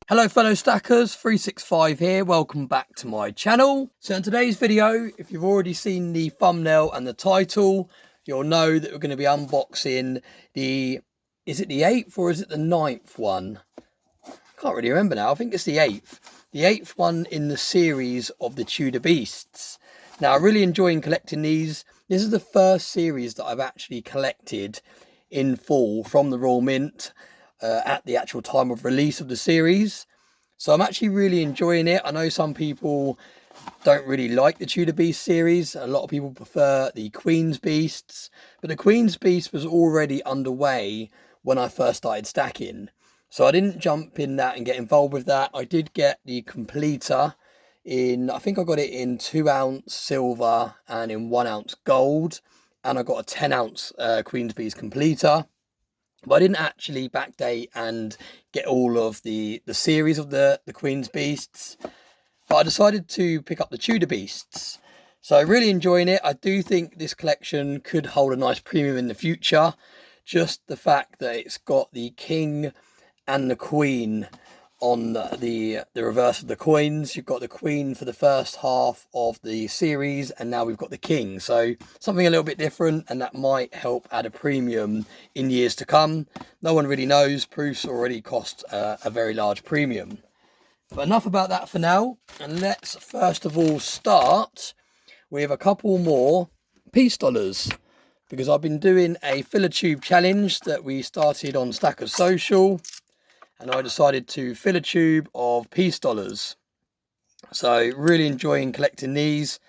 Hello fellow stackers, 365 here, welcome back to my channel. So in today's video, if you've already seen the thumbnail and the title, you'll know that we're going to be unboxing is it the 8th or is it the 9th one? I can't really remember now, I think it's the 8th. The 8th one in the series of the Tudor Beasts. Now I'm really enjoying collecting these. This is the first series that I've actually collected in full from the Royal Mint. At the actual time of release of the series, so I'm actually really enjoying it. I know some people don't really like the Tudor Beast series. A lot of people prefer the Queen's Beasts, but the Queen's Beast was already underway when I first started stacking, so I didn't jump in that and get involved with that. I did get the completer in, I think I got it in 2-ounce silver and in 1-ounce gold, and I got a 10-ounce Queen's Beast completer. But I didn't actually backdate and get all of the series of the Queen's Beasts. But I decided to pick up the Tudor Beasts. So really enjoying it. I do think this collection could hold a nice premium in the future. Just the fact that it's got the King and the Queen on the reverse of the coins. You've got the Queen for the first half of the series, and now we've got the King. So something a little bit different, and that might help add a premium in years to come. No one really knows. Proofs already cost a very large premium. But enough about that for now, and let's first of all start with a couple more peace dollars, because I've been doing a filler tube challenge that we started on Stackers Social, and I decided to fill a tube of peace dollars. So really enjoying collecting these.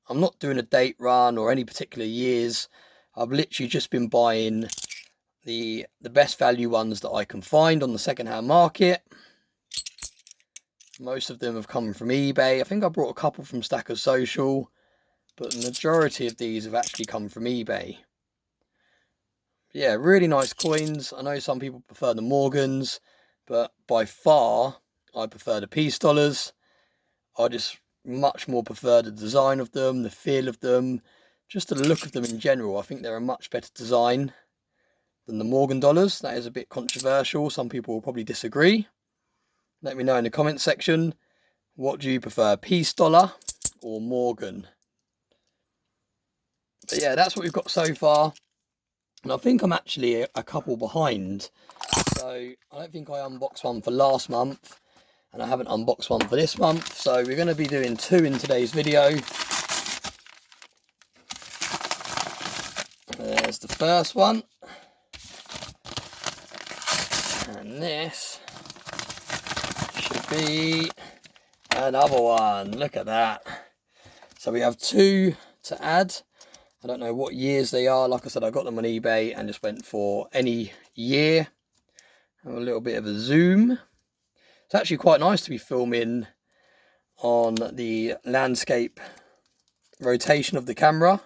I'm not doing a date run or any particular years. I've literally just been buying the best value ones that I can find on the second-hand market. Most of them have come from eBay. I think I brought a couple from Stackers Social, but the majority of these have actually come from eBay. Yeah, really nice coins. I know some people prefer the Morgans, but by far I prefer the peace dollars. I just much more prefer the design of them, the feel of them, just the look of them in general. I think they're a much better design than the Morgan dollars. That is a bit controversial. Some people will probably disagree. Let me know in the comment section. What do you prefer, peace dollar or Morgan? But yeah, that's what we've got so far. And I think I'm actually a couple behind. So I don't think I unboxed one for last month, and I haven't unboxed one for this month. So we're going to be doing two in today's video. There's the first one. And this should be another one. Look at that. So we have two to add. I don't know what years they are. Like I said, I got them on eBay and just went for any year. Have a little bit of a zoom. It's actually quite nice to be filming on the landscape rotation of the camera.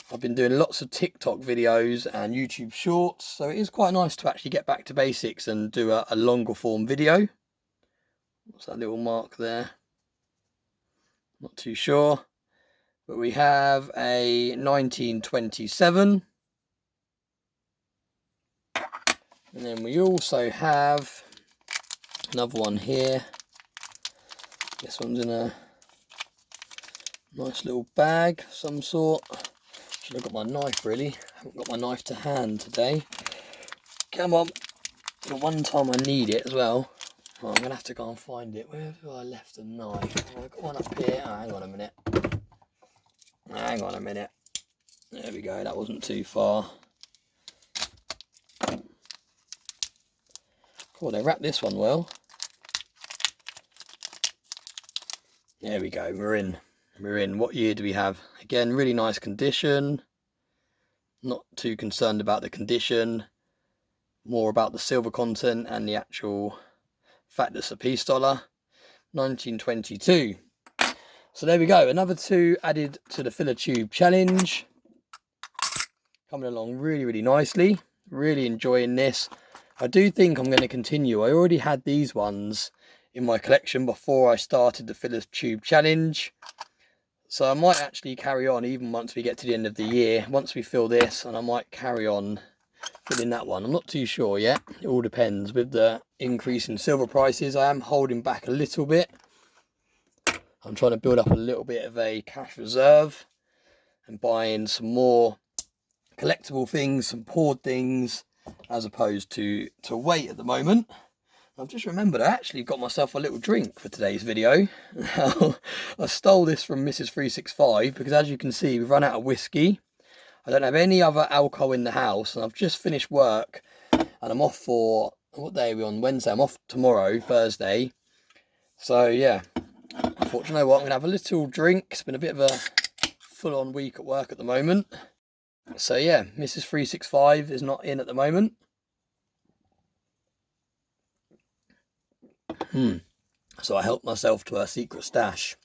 I've been doing lots of TikTok videos and YouTube shorts, so it is quite nice to actually get back to basics and do a longer form video. What's that little mark there? Not too sure. But we have a 1927. And then we also have another one here. This one's in a nice little bag of some sort. Should have got my knife really. I haven't got my knife to hand today. Come on. The one time I need it as well. Oh, I'm going to have to go and find it. Where have I left the knife? Oh, I've got one up here. Oh, hang on a minute. Hang on a minute. There we go. That wasn't too far. Cool, they wrapped this one well. There we go, we're in. We're in. What year do we have? Again, really nice condition. Not too concerned about the condition. More about the silver content and the actual fact that it's a peace dollar. 1922. So there we go. Another two added to the filler tube challenge. Coming along really, really nicely. Really enjoying this. I do think I'm going to continue. I already had these ones in my collection before I started the filler tube challenge. So I might actually carry on even once we get to the end of the year. Once we fill this, and I might carry on fill in that one. I'm not too sure yet. It all depends. With the increase in silver prices, I am holding back a little bit. I'm trying to build up a little bit of a cash reserve and buying some more collectible things, some poured things, as opposed to wait at the moment. I've just remembered I actually got myself a little drink for today's video. I stole this from Mrs. 365 because, as you can see, we've run out of whiskey. I don't have any other alcohol in the house, and I've just finished work and I'm off for, what day are we on? Wednesday. I'm off tomorrow, Thursday. So yeah, I thought, you know what, I'm going to have a little drink. It's been a bit of a full-on week at work at the moment. So yeah, Mrs. 365 is not in at the moment. So I helped myself to her secret stash.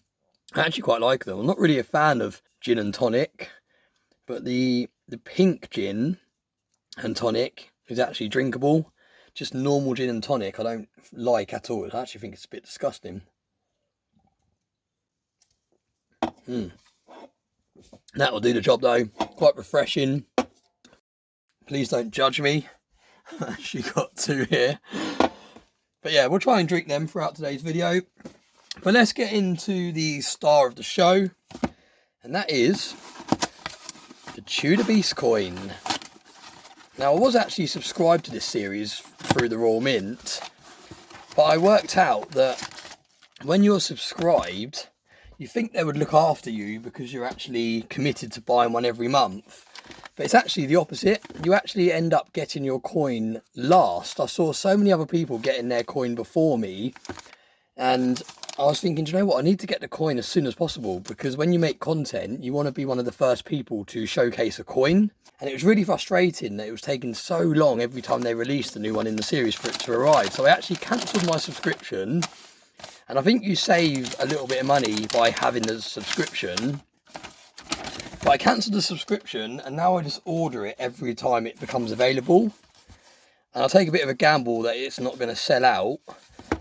I actually quite like them. I'm not really a fan of gin and tonic, but the pink gin and tonic is actually drinkable. Just normal gin and tonic I don't like at all. I actually think it's a bit disgusting. That will do the job though. Quite refreshing. Please don't judge me. I actually got two here. But yeah, we'll try and drink them throughout today's video. But let's get into the star of the show. And that is the Tudor Beast coin. Now, I was actually subscribed to this series through the Royal Mint. But I worked out that when you're subscribed, you think they would look after you because you're actually committed to buying one every month. But it's actually the opposite. You actually end up getting your coin last. I saw so many other people getting their coin before me. And I was thinking, do you know what? I need to get the coin as soon as possible. Because when you make content, you want to be one of the first people to showcase a coin. And it was really frustrating that it was taking so long every time they released a new one in the series for it to arrive. So I actually cancelled my subscription. And I think you save a little bit of money by having the subscription. But I cancelled the subscription and now I just order it every time it becomes available. And I'll take a bit of a gamble that it's not going to sell out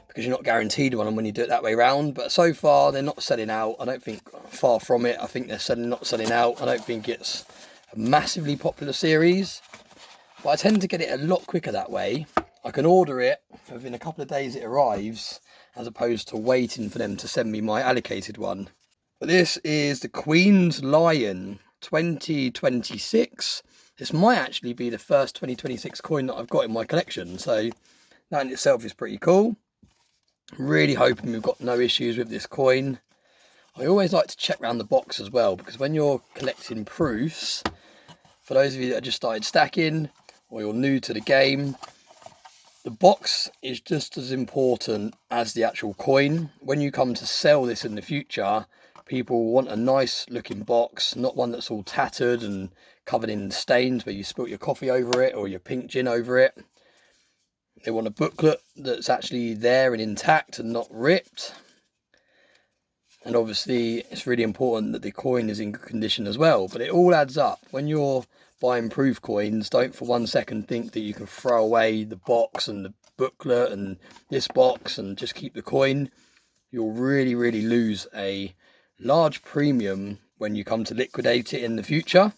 because you're not guaranteed one when you do it that way round. But so far they're not selling out. I don't think, far from it. I think they're not selling out. I don't think it's a massively popular series. But I tend to get it a lot quicker that way. I can order it within a couple of days it arrives as opposed to waiting for them to send me my allocated one. But this is the Queen's Lion 2026. This might actually be the first 2026 coin that I've got in my collection. So that in itself is pretty cool. Really hoping we've got no issues with this coin. I always like to check around the box as well, because when you're collecting proofs, for those of you that have just started stacking or you're new to the game, the box is just as important as the actual coin. When you come to sell this in the future, people want a nice looking box, not one that's all tattered and covered in stains where you spilt your coffee over it or your pink gin over it. They want a booklet that's actually there and intact and not ripped. And obviously it's really important that the coin is in good condition as well. But it all adds up. When you're buying proof coins, don't for one second think that you can throw away the box and the booklet and this box and just keep the coin. You'll really, really lose a large premium when you come to liquidate it in the future.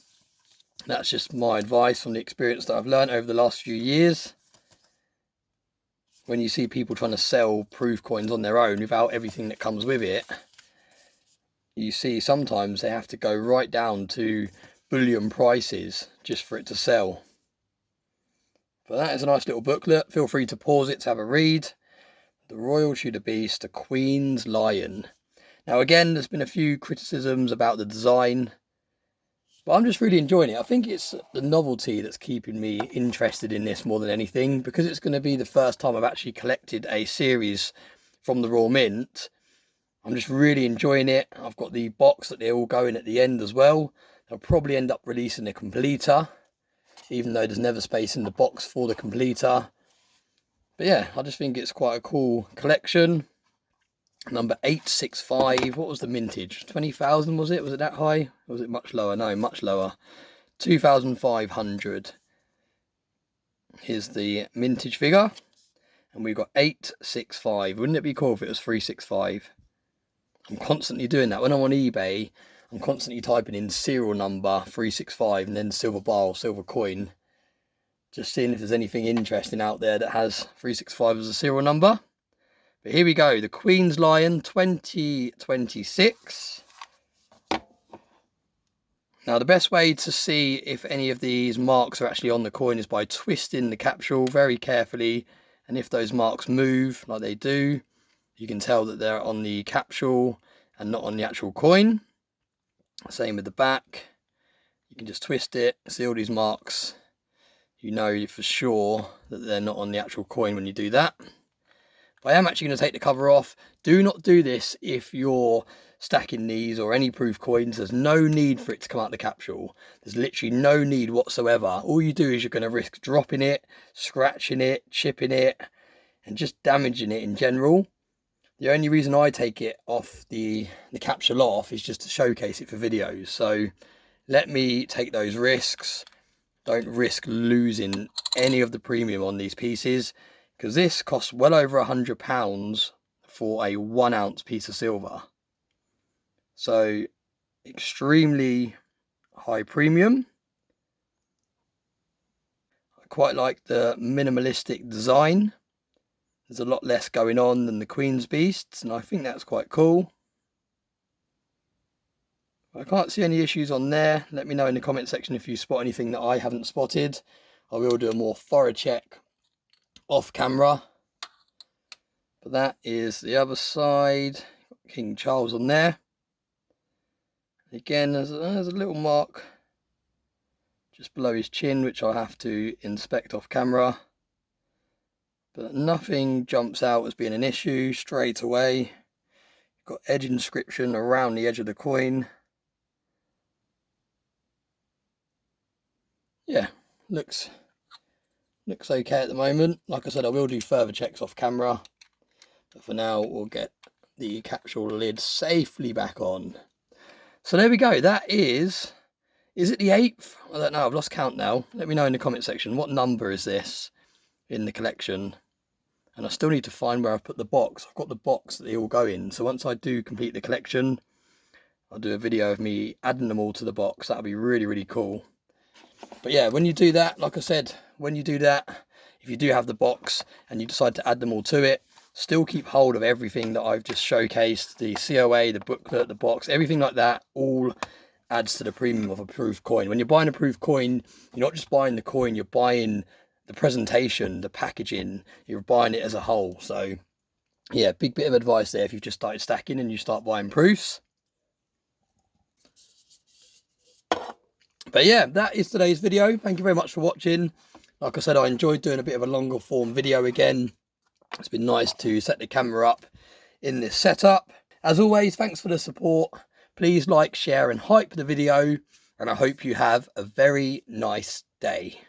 That's just my advice from the experience that I've learned over the last few years. When you see people trying to sell proof coins on their own without everything that comes with it, you see sometimes they have to go right down to bullion prices just for it to sell. But that is a nice little booklet. Feel free to pause it to have a read. The Royal Tudor Beast, the Queen's Lion. Now again, there's been a few criticisms about the design, but I'm just really enjoying it. I think it's the novelty that's keeping me interested in this more than anything, because it's going to be the first time I've actually collected a series from the Royal Mint. I'm just really enjoying it. I've got the box that they all go in at the end as well. They'll probably end up releasing a completer, even though there's never space in the box for the completer. But yeah, I just think it's quite a cool collection. Number 865. What was the mintage? 20,000 was it? Was it that high? Or was it much lower? No, much lower. 2,500 is the mintage figure. And we've got 865. Wouldn't it be cool if it was 365? I'm constantly doing that. When I'm on eBay, I'm constantly typing in serial number 365 and then silver bar or silver coin, Just seeing if there's anything interesting out there that has 365 as a serial number. But here we go, the Queen's Lion 2026. Now the best way to see if any of these marks are actually on the coin is by twisting the capsule very carefully, and if those marks move like they do, you can tell that they're on the capsule and not on the actual coin. Same with the back. You can just twist it, see all these marks. You know for sure that they're not on the actual coin when you do that. But I am actually going to take the cover off. Do not do this if you're stacking these or any proof coins. There's no need for it to come out the capsule. There's literally no need whatsoever. All you do is you're going to risk dropping it, scratching it, chipping it, and just damaging it in general. The only reason I take it off the capsule off is just to showcase it for videos. So let me take those risks. Don't risk losing any of the premium on these pieces, because this costs well over £100 for a 1 ounce piece of silver. So extremely high premium. I quite like the minimalistic design. There's a lot less going on than the Queen's Beasts, and I think that's quite cool. I can't see any issues on there. Let me know in the comment section if you spot anything that I haven't spotted. I will do a more thorough check off camera. But that is the other side. King Charles on there. Again, there's a little mark just below his chin, which I'll have to inspect off camera. But nothing jumps out as being an issue straight away. Got edge inscription around the edge of the coin. Yeah, looks okay at the moment. Like I said, I will do further checks off camera, but for now we'll get the capsule lid safely back on. So there we go. That is it the 8th? I don't know, I've lost count now. Let me know in the comment section, what number is this in the collection? And I still need to find where I've put the box. I've got the box that they all go in, so once I do complete the collection, I'll do a video of me adding them all to the box. That'll be really, really cool. But yeah, when you do that, like I said, when you do that, if you do have the box and you decide to add them all to it, still keep hold of everything that I've just showcased. The COA, the booklet, the box, everything like that, all adds to the premium of a proof coin. When you're buying a proof coin, you're not just buying the coin, you're buying the presentation, the packaging, you're buying it as a whole. So yeah, big bit of advice there if you've just started stacking and you start buying proofs. But yeah, that is today's video. Thank you very much for watching. Like I said, I enjoyed doing a bit of a longer form video again. It's been nice to set the camera up in this setup. As always, thanks for the support. Please like, share and hype the video, and I hope you have a very nice day.